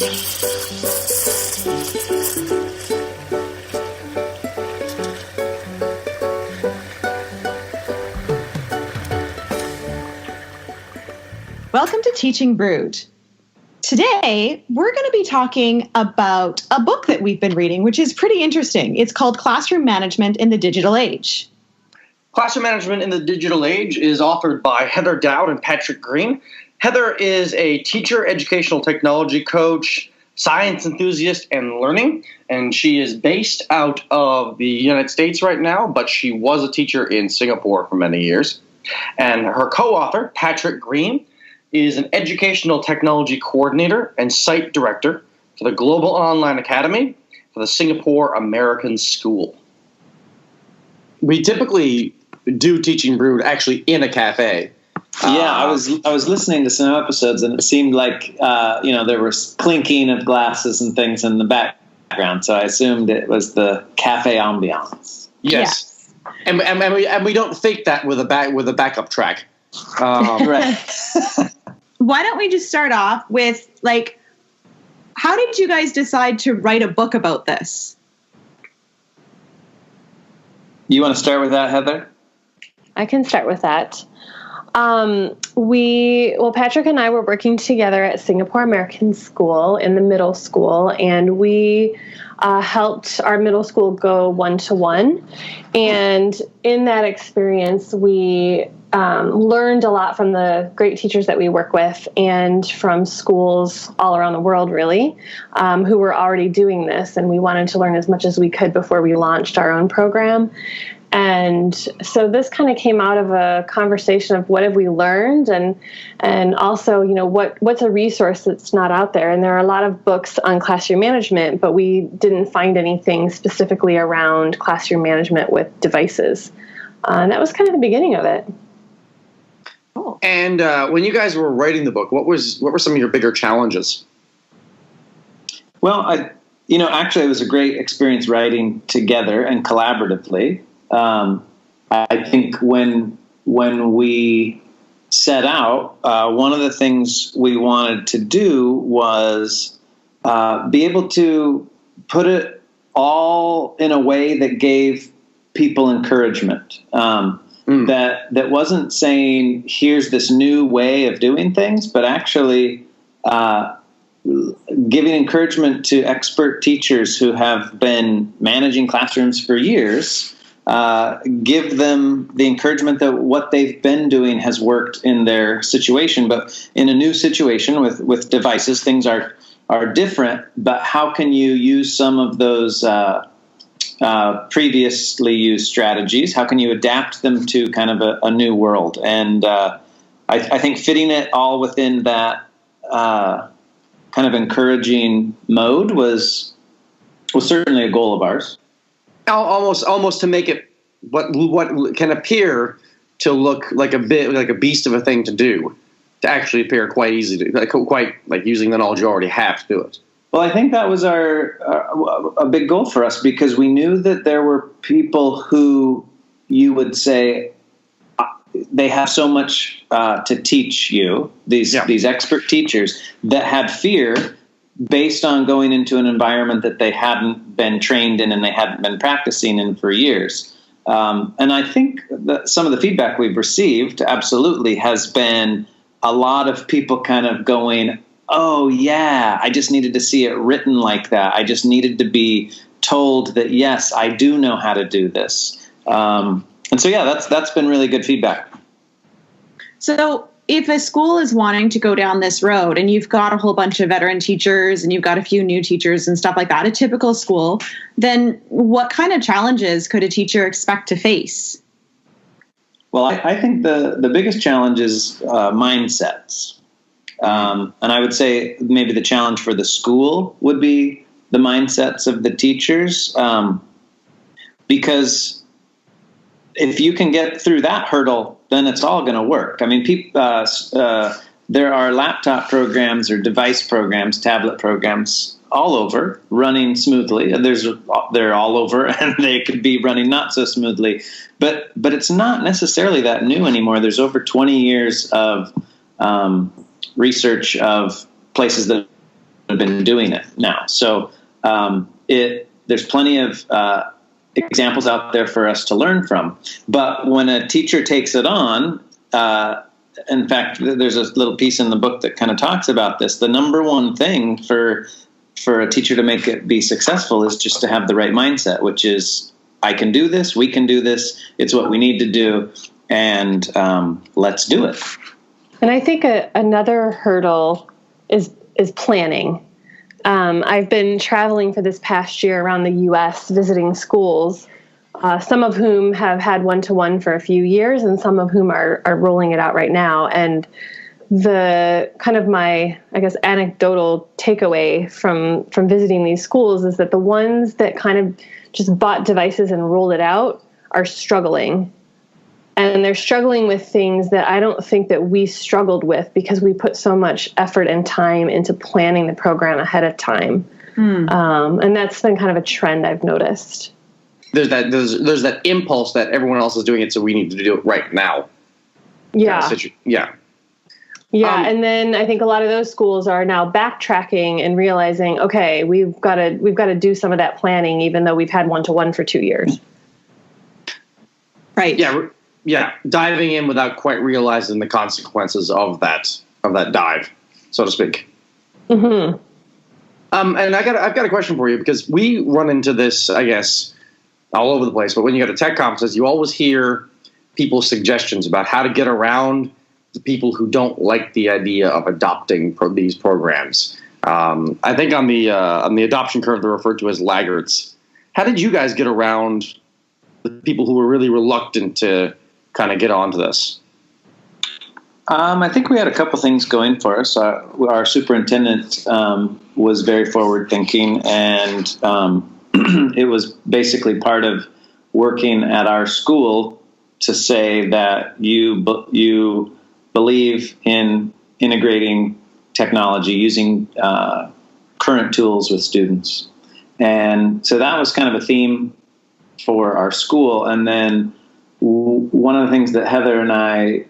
Welcome to Teaching Brewed. Today, we're going to be talking about a book that we've been reading, which is pretty interesting. It's called Classroom Management in the Digital Age. Classroom Management in the Digital Age is authored by Heather Dowd and Patrick Green. Heather is a teacher, educational technology coach, science enthusiast, and learning, and she is based out of the United States right now, but she was a teacher in Singapore for many years. And her co-author, Patrick Green, is an educational technology coordinator and site director for the Global Online Academy for the Singapore American School. We typically do Teaching Brewed actually in a cafe. Yeah, I was listening to some episodes, and it seemed like there was clinking of glasses and things in the background. So I assumed it was the cafe ambiance. Yes. And we don't fake that with a backup track. Right. Why don't we just start off with, how did you guys decide to write a book about this? You want to start with that, Heather? I can start with that. Patrick and I were working together at Singapore American School in the middle school, and we helped our middle school go one-to-one. And in that experience, we learned a lot from the great teachers that we work with and from schools all around the world, really, who were already doing this. And we wanted to learn as much as we could before we launched our own program. And so this kind of came out of a conversation of what have we learned, and also, what's a resource that's not out there. And there are a lot of books on classroom management, but we didn't find anything specifically around classroom management with devices. And that was kind of the beginning of it. Cool. And when you guys were writing the book, what were some of your bigger challenges? Well, actually, it was a great experience writing together and collaboratively. I think when we set out, one of the things we wanted to do was be able to put it all in a way that gave people encouragement. That wasn't saying, here's this new way of doing things, but actually giving encouragement to expert teachers who have been managing classrooms for years. Give them the encouragement that what they've been doing has worked in their situation, but in a new situation with devices, things are different. But how can you use some of those previously used strategies? How can you adapt them to kind of a new world? And I think fitting it all within that kind of encouraging mode was certainly a goal of ours. Almost to make it what can appear to look like a beast of a thing to do, to actually appear quite easy to quite using the knowledge you already have to do it. Well, I think that was a big goal for us, because we knew that there were people who you would say they have so much to teach you, these expert teachers that had fear based on going into an environment that they hadn't been trained in and they hadn't been practicing in for years. And I think that some of the feedback we've received absolutely has been a lot of people kind of going, oh, yeah, I just needed to see it written like that. I just needed to be told that, yes, I do know how to do this. And so, yeah, that's been really good feedback. So if a school is wanting to go down this road and you've got a whole bunch of veteran teachers and you've got a few new teachers and stuff like that, a typical school, then what kind of challenges could a teacher expect to face? Well, I think the biggest challenge is mindsets. And I would say maybe the challenge for the school would be the mindsets of the teachers, because if you can get through that hurdle, then it's all going to work. I mean, there are laptop programs or device programs, tablet programs all over running smoothly. They're all over, and they could be running not so smoothly. But it's not necessarily that new anymore. There's over 20 years of research of places that have been doing it now. So there's plenty of examples out there for us to learn from. But when a teacher takes it on, in fact, there's a little piece in the book that kind of talks about this. The number one thing for a teacher to make it be successful is just to have the right mindset, which is, I can do this, we can do this, it's what we need to do, and let's do it. And I think another hurdle is planning. I've been traveling for this past year around the U.S. visiting schools, some of whom have had one-to-one for a few years and some of whom are rolling it out right now. And the kind of my, I guess, anecdotal takeaway from visiting these schools is that the ones that kind of just bought devices and rolled it out are struggling. And they're struggling with things that I don't think that we struggled with because we put so much effort and time into planning the program ahead of time. And that's been kind of a trend I've noticed. There's that impulse that everyone else is doing it, so we need to do it right now. Yeah. Yeah, and then I think a lot of those schools are now backtracking and realizing, okay, we've got to do some of that planning, even though we've had one-to-one for 2 years. Right. Yeah, diving in without quite realizing the consequences of that dive, so to speak. Mm-hmm. And I've got a question for you, because we run into this, I guess, all over the place. But when you go to tech conferences, you always hear people's suggestions about how to get around the people who don't like the idea of adopting these programs. I think on the adoption curve, they're referred to as laggards. How did you guys get around the people who were really reluctant to kind of get onto this? I think we had a couple things going for us. Our superintendent was very forward-thinking, and it was basically part of working at our school to say that you believe in integrating technology, using current tools with students. And so that was kind of a theme for our school. And then one of the things that Heather and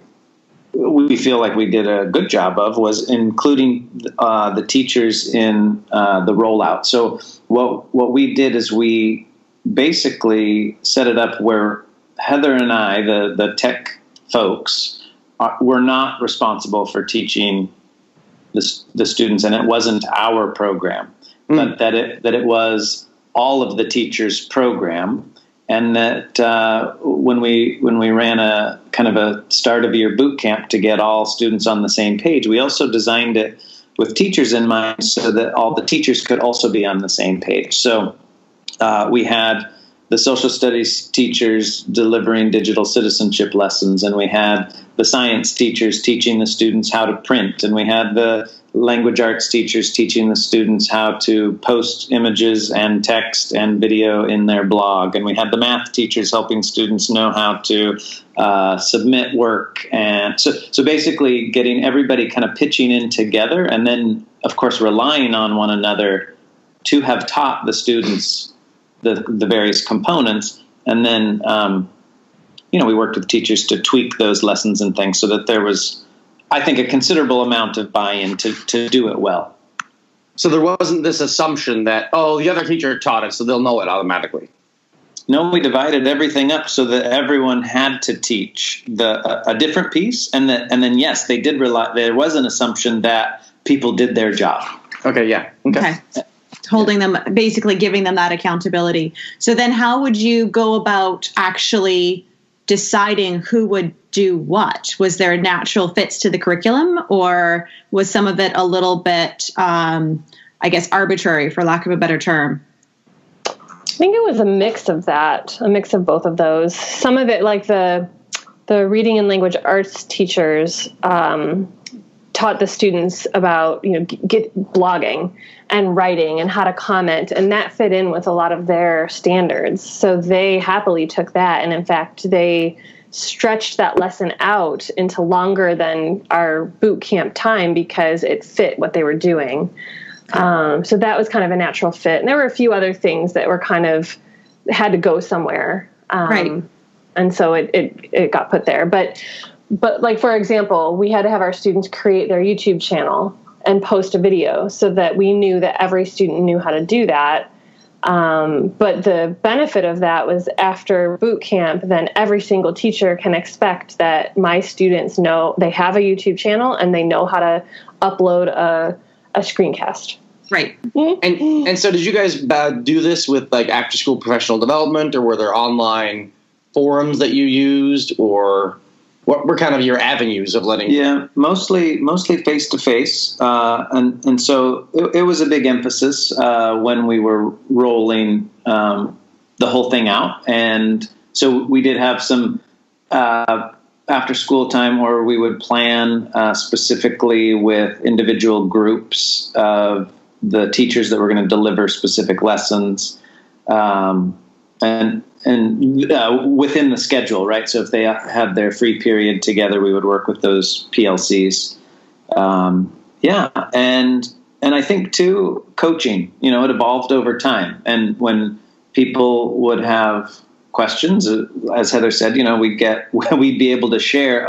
we feel like we did a good job of was including the teachers in the rollout. So what we did is we basically set it up where Heather and I, the tech folks, were not responsible for teaching the students, and it wasn't our program, but that it was all of the teachers' program. And that when we ran a kind of a start of year boot camp to get all students on the same page, we also designed it with teachers in mind so that all the teachers could also be on the same page. So we had the social studies teachers delivering digital citizenship lessons, and we had the science teachers teaching the students how to print, and we had the language arts teachers teaching the students how to post images and text and video in their blog, and we had the math teachers helping students know how to submit work. And so basically getting everybody kind of pitching in together, and then of course relying on one another to have taught the students the various components. And then we worked with teachers to tweak those lessons and things so that there was, I think, a considerable amount of buy-in to do it well. So there wasn't this assumption that, the other teacher taught it, so they'll know it automatically. No, we divided everything up so that everyone had to teach a different piece, and then yes, they did rely. There was an assumption that people did their job. Okay, yeah, okay. Holding them, basically giving them that accountability. So then how would you go about actually deciding who would do what? Was there natural fits to the curriculum, or was some of it a little bit, arbitrary, for lack of a better term? I think it was a mix of that, a mix of both of those. Some of it, like the reading and language arts teachers taught the students about, get blogging and writing and how to comment, and that fit in with a lot of their standards. So they happily took that, and in fact, they stretched that lesson out into longer than our boot camp time because it fit what they were doing. So that was kind of a natural fit. And there were a few other things that were kind of had to go somewhere. Right. And so it got put there. But like, for example, we had to have our students create their YouTube channel. and post a video so that we knew that every student knew how to do that. But the benefit of that was after boot camp, then every single teacher can expect that my students know they have a YouTube channel and they know how to upload a screencast. Right. And so did you guys do this with like after school professional development, or were there online forums that you used, or what were kind of your avenues of letting? Yeah, mostly face to face, and so it was a big emphasis when we were rolling the whole thing out, and so we did have some after school time where we would plan specifically with individual groups of the teachers that were going to deliver specific lessons, and within the schedule, right? So if they had their free period together, we would work with those PLCs. And I think too, coaching, it evolved over time. And when people would have questions, as Heather said, we'd be able to share,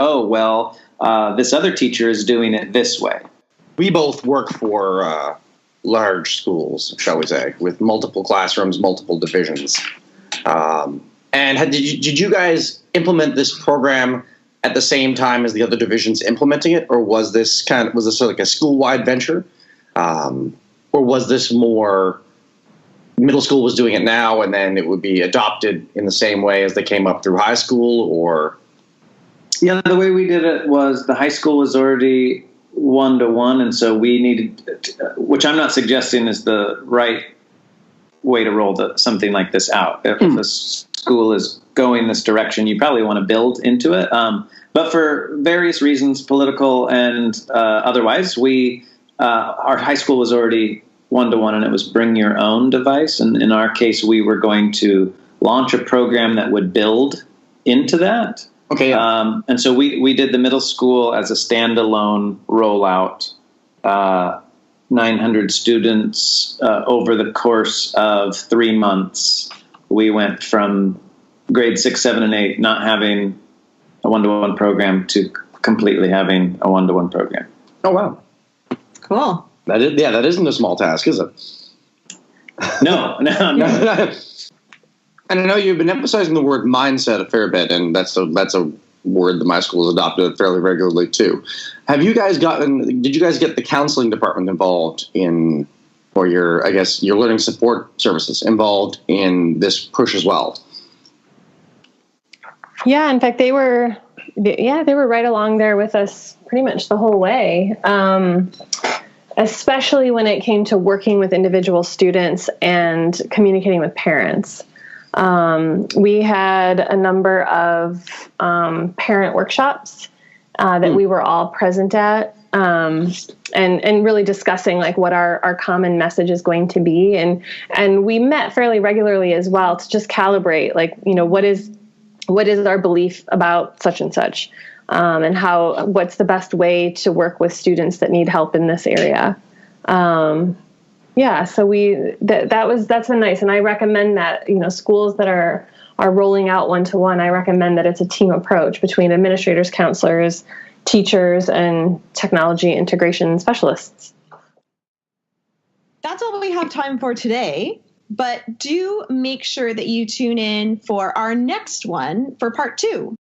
this other teacher is doing it this way. We both work for large schools, shall we say, with multiple classrooms, multiple divisions. And did you guys implement this program at the same time as the other divisions implementing it, or was this like a school-wide venture, or was this more middle school was doing it now and then it would be adopted in the same way as they came up through high school? Or the way we did it was the high school was already 1-to-1, and so we needed, which I'm not suggesting is the right way to roll something like this out. If a school is going this direction, you probably want to build into it. But for various reasons, political and otherwise, our high school was already 1-to-1, and it was bring your own device. And in our case, we were going to launch a program that would build into that. Okay. Yeah. And so we did the middle school as a standalone rollout, 900 students over the course of 3 months. We went from grade 6, 7, and 8 not having a 1-to-1 program to completely having a 1-to-1 program. Oh, wow. Cool. That isn't a small task, is it? No. And I know you've been emphasizing the word mindset a fair bit, and that's a word that my school has adopted fairly regularly too. Did you guys get the counseling department involved in, or your learning support services involved in this push as well? Yeah, in fact, they were right along there with us pretty much the whole way. Especially when it came to working with individual students and communicating with parents. We had a number of parent workshops that we were all present at, and really discussing like what our common message is going to be, and we met fairly regularly as well to just calibrate, like, what is our belief about such and such, and what's the best way to work with students that need help in this area. So that's been nice. And I recommend that, schools that are rolling out 1-to-1, I recommend that it's a team approach between administrators, counselors, teachers, and technology integration specialists. That's all we have time for today, but do make sure that you tune in for our next one for part 2.